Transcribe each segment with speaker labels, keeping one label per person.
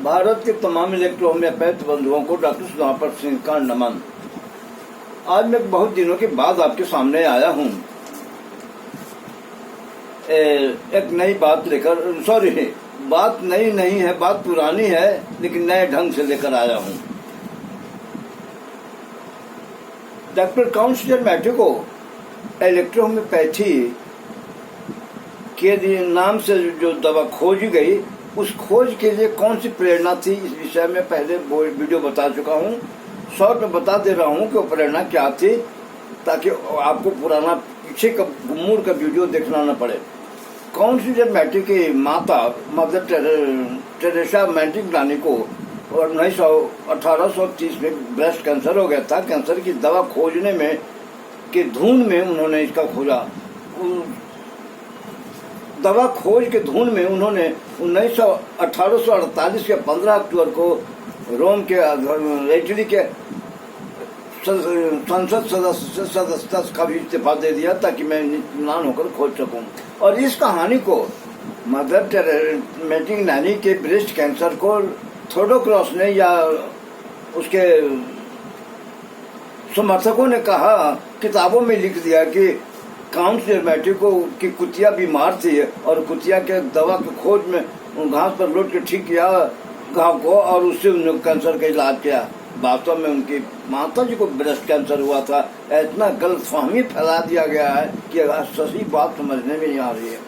Speaker 1: भारत के तमाम इलेक्ट्रोहोम्योपैथ बंधुओं को डॉक्टर सुधाकर सिंह का नमन। आज मैं बहुत दिनों के बाद आपके सामने आया हूँ एक नई बात लेकर। सॉरी, बात नई नहीं है, बात पुरानी है, लेकिन नए ढंग से लेकर आया हूँ। डॉक्टर काउंसिलर मैट्रिको इलेक्ट्रोहोम्योपैथी के नाम से जो दवा खोजी गई, उस खोज के लिए कौन सी प्रेरणा थी, इस विषय में पहले वीडियो बता चुका हूँ। शॉर्ट में बता दे रहा हूँ कि वो प्रेरणा क्या थी, ताकि आपको पुराना पीछे का गुमूर का वीडियो देखना न पड़े। काउंसिलर मैट्रिक की माता मदर टेरेसा मैट्रिक रानी को 1830 में ब्रेस्ट कैंसर हो गया था। कैंसर की दवा खोजने में के धुन में उन्होंने इसका खोजा। दवा खोज के धुन में उन्होंने 1848 के 15 अक्टूबर को रोम के इटली के संसद सदस्यता का भी इस्तीफा दे दिया, ताकि मैं निष्णात होकर खोज सकूं। और इस कहानी को मदर मैट्रिक रानी के ब्रेस्ट कैंसर को थोडोक्रॉस ने या उसके समर्थकों ने कहा, किताबों में लिख दिया कि काउंसिलर मैट्रिको की कुतिया बीमार थी और कुतिया के दवा की खोज में घास पर लौट के ठीक किया घाव को और उससे उन्होंने कैंसर का इलाज किया। वास्तव में उनकी माता जी को ब्रेस्ट कैंसर हुआ था। इतना गलतफहमी फैला दिया गया है कि सही बात समझने में नहीं आ रही है।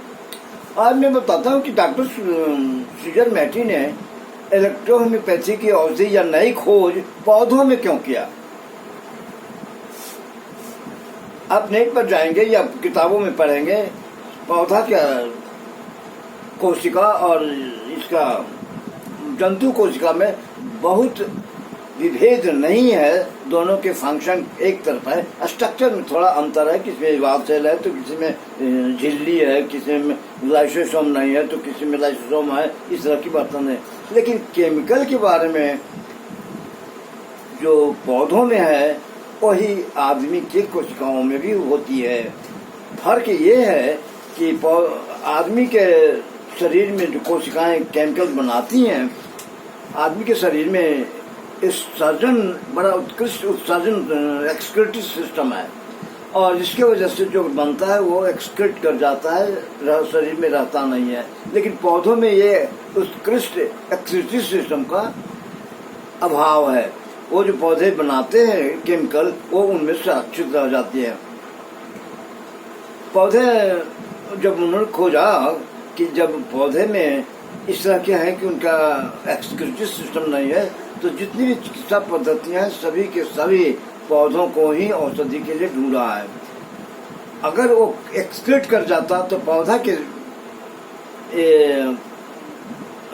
Speaker 1: आज मैं बताता हूँ कि डॉक्टर सीजर मैटी ने इलेक्ट्रोहोम्योपैथी की औषधि या नई खोज पौधों में क्यों किया। आप नेट पर जाएंगे या किताबों में पढ़ेंगे, पौधा क्या कोशिका और इसका जंतु कोशिका में बहुत विभेद नहीं है। दोनों के फंक्शन एक तरफ है, स्ट्रक्चर में थोड़ा अंतर है। किसी में वाल सेल है तो किसी में झिल्ली है, किसी में लाइसोसोम नहीं है तो किसी में लाइसोसोम है। इस तरह की बातें है। लेकिन केमिकल के बारे में जो पौधों में है वही आदमी की कोशिकाओं में भी होती है। फर्क ये है कि आदमी के शरीर में जो कोशिकाएं केमिकल बनाती हैं, आदमी के शरीर में उत्सर्जन बड़ा उत्कृष्ट उत्सर्जन एक्सक्रीटरी सिस्टम है, और जिसकी वजह से जो बनता है वो एक्सक्रीट कर जाता है, शरीर में रहता नहीं है। लेकिन पौधों में ये उत्कृष्ट एक्सक्रीटरी सिस्टम का अभाव है। वो जो पौधे बनाते हैं केमिकल, वो उनमें सुरक्षित रह जाती है। पौधे जब उन्होंने खोजा कि जब पौधे में इस तरह के हैं कि उनका एक्सक्रीटरी सिस्टम नहीं है, तो जितनी भी चिकित्सा पद्धतियां हैं सभी के सभी पौधों को ही औषधि के लिए ढूंढा है। अगर वो एक्सक्रीट कर जाता तो पौधा के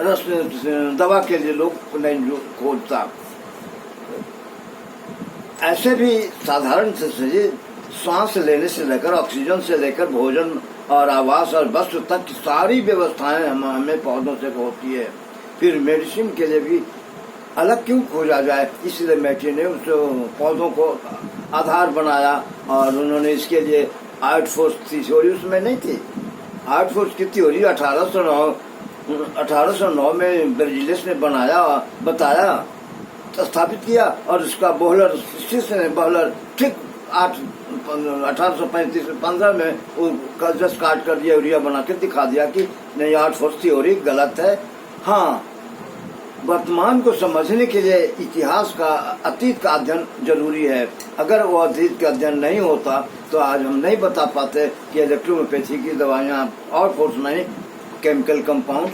Speaker 1: रस दवा के लिए लोग नहीं खोजता। ऐसे भी साधारण से सांस लेने से लेकर ऑक्सीजन से लेकर भोजन और आवास और वस्त्र तक की सारी व्यवस्थाएं हमें पौधों से होती है। फिर मेडिसिन के लिए भी अलग क्यों खोजा जाए, इसलिए मैटी ने उस पौधों को आधार बनाया। और उन्होंने इसके लिए आर्ट फोर्स की थ्योरी उसमें नहीं थी। आर्ट फोर्स की थ्योरी 1809 में ब्रजीलियस ने बताया, स्थापित किया। और उसका बोहलर शिष्य ने बोहलर ठीक 1835-15 में वो जस्ट काट कर दिया, यूरिया बना के दिखा दिया कि नहीं, आर्ट फोर्स थ्योरी गलत है। हाँ, वर्तमान को समझने के लिए इतिहास का, अतीत का अध्ययन जरूरी है। अगर वो अतीत का अध्ययन नहीं होता तो आज हम नहीं बता पाते कि इलेक्ट्रोहोम्योपैथी की दवाइयाँ और फोर्स नहीं, केमिकल कंपाउंड्स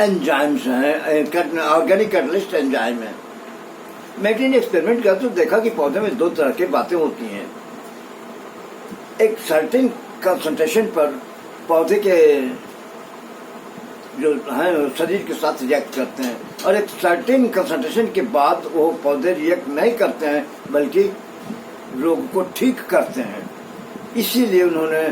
Speaker 1: एंजाइम्स हैं, ऑर्गेनिक कैटलिस्ट एंजाइम है। मैटी ने एक्सपेरिमेंट किया तो देखा कि पौधे में दो तरह की बातें होती हैं। एक सर्टेन कंसंट्रेशन पर पौधे के जो हैं शरीर के साथ रिएक्ट करते हैं, और एक सर्टेन कंसंट्रेशन के बाद वो पौधे रिएक्ट नहीं करते हैं बल्कि रोग को ठीक करते हैं। इसीलिए उन्होंने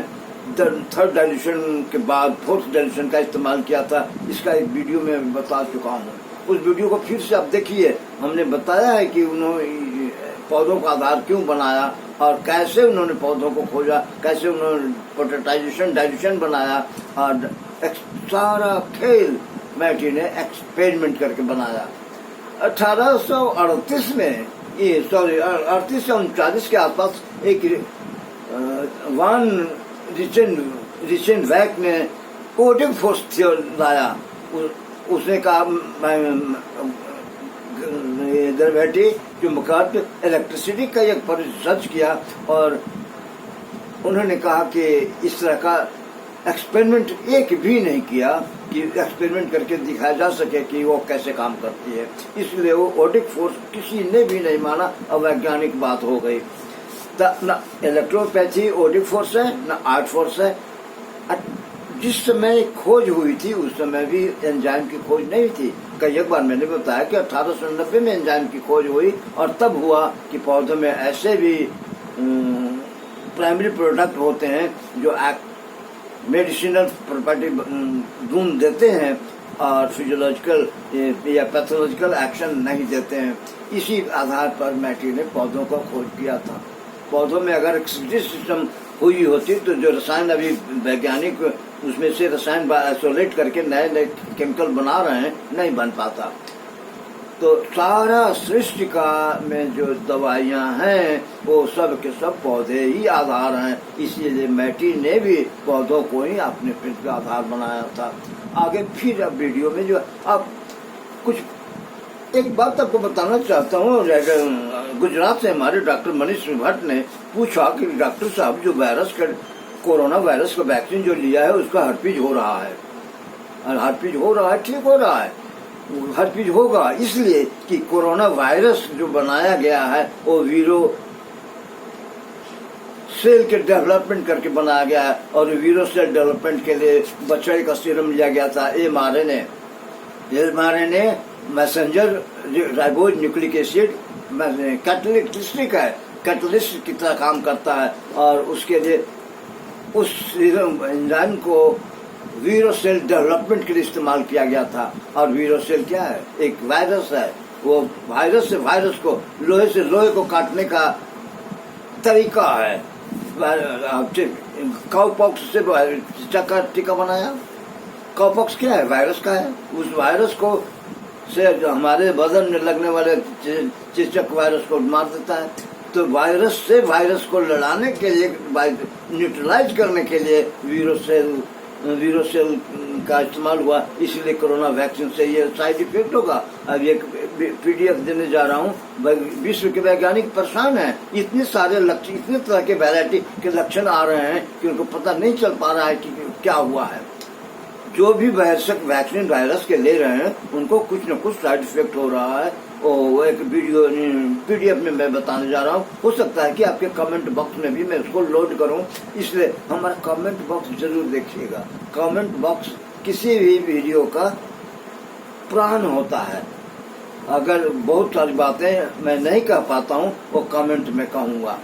Speaker 1: थर्ड डाइल्यूशन के बाद फोर्थ डाइल्यूशन का इस्तेमाल किया था। इसका एक वीडियो में बता चुका हूँ, उस वीडियो को फिर से आप देखिए। हमने बताया है कि उन्होंने पौधों का आधार क्यों बनाया और कैसे उन्होंने पौधों को खोजा, कैसे उन्होंने पोटेटाइजेशन डाइल्यूशन बनाया, और सारा खेल मैटी ने एक्सपेरिमेंट करके बनाया। 1838 में, ये सॉरी 38 से 39 के आसपास एक वान रिचेनबैक ने ओडिक फोर्स थ्योरी लाया। उसने कहा दरवेटी जो मुकाबले इलेक्ट्रिसिटी का एक पर रिसर्च किया और उन्होंने कहा कि इस तरह का एक्सपेरिमेंट एक भी नहीं किया कि एक्सपेरिमेंट करके दिखाया जा सके कि वो कैसे काम करती है। इसलिए वो ओडिक फोर्स किसी ने भी नहीं माना, अवैज्ञानिक बात हो गई। न इलेक्ट्रोपैथी ओडिक फोर्स है, न आर्ट फोर्स है। जिस समय खोज हुई थी उस समय भी एंजाइम की खोज नहीं थी। कई एक बार मैंने बताया कि 1890 में एंजाइम की खोज हुई और तब हुआ कि पौधों में ऐसे भी प्राइमरी प्रोडक्ट होते हैं जो मेडिसिनल प्रॉपर्टी गुण देते हैं और फिजियोलॉजिकल या पैथोलॉजिकल एक्शन नहीं देते हैं। इसी आधार पर मैटी ने पौधों को खोज किया था। पौधों में अगर सिस्टम हुई होती तो जो रसायन अभी वैज्ञानिक उसमें से रसायन आइसोलेट करके नए नए केमिकल बना रहे हैं, नहीं बन पाता। तो सारा सृष्टि का में जो दवाइयां हैं वो सब के सब पौधे ही आधार हैं। इसीलिए मैटी ने भी पौधों को ही अपने पेट का आधार बनाया था। आगे फिर अब वीडियो में जो अब कुछ एक बात आपको बताना चाहता हूँ। गुजरात से हमारे डॉक्टर मनीष भट्ट ने पूछा कि डॉक्टर साहब जो कोरोना वायरस का वैक्सीन जो लिया है उसका हर्पीज हो रहा है, और हर्पीज हो रहा है, ठीक हो रहा है। हर्पीज होगा इसलिए कि कोरोना वायरस जो बनाया गया है वो वीरो सेल के डेवलपमेंट करके बनाया गया है और वीरो सेल डेवलपमेंट के लिए बछड़े का सीरम लिया गया था। MRNA messenger ribose nucleic acid catalytic है, कैटलिस्ट की तरह काम करता है और उसके लिए उस एंजाइम को वीरो सेल डेवलपमेंट के लिए इस्तेमाल किया गया था। और वीरो सेल क्या है? एक वायरस है। वो वायरस से वायरस को, लोहे से लोहे को काटने का तरीका है। काउपॉक्स से टीका बनाया। काउपॉक्स क्या है? वायरस का है। उस वायरस को से जो हमारे बदन में लगने वाले चेचक वायरस को मार देता है। तो वायरस से वायरस को लड़ाने के लिए, न्यूट्रलाइज करने के लिए वीरो सेल का इस्तेमाल हुआ। इसलिए कोरोना वैक्सीन से ये साइड इफेक्ट होगा। अब एक पीडीएफ देने जा रहा हूँ। विश्व के वैज्ञानिक परेशान हैं। इतने सारे लक्षण, इतने तरह के वैरायटी के लक्षण आ रहे हैं कि उनको पता नहीं चल पा रहा है कि क्या हुआ है। जो भी वैक्सीन वायरस के ले रहे हैं उनको कुछ न कुछ साइड इफेक्ट हो रहा है। वो एक वीडियो पीडीएफ में मैं बताने जा रहा हूँ। हो सकता है कि आपके कमेंट बॉक्स में भी मैं उसको लोड करूँ, इसलिए हमारा कमेंट बॉक्स जरूर देखिएगा। कमेंट बॉक्स किसी भी वीडियो का प्राण होता है। अगर बहुत सारी बातें मैं नहीं कह पाता हूँ वो कमेंट में कहूँगा।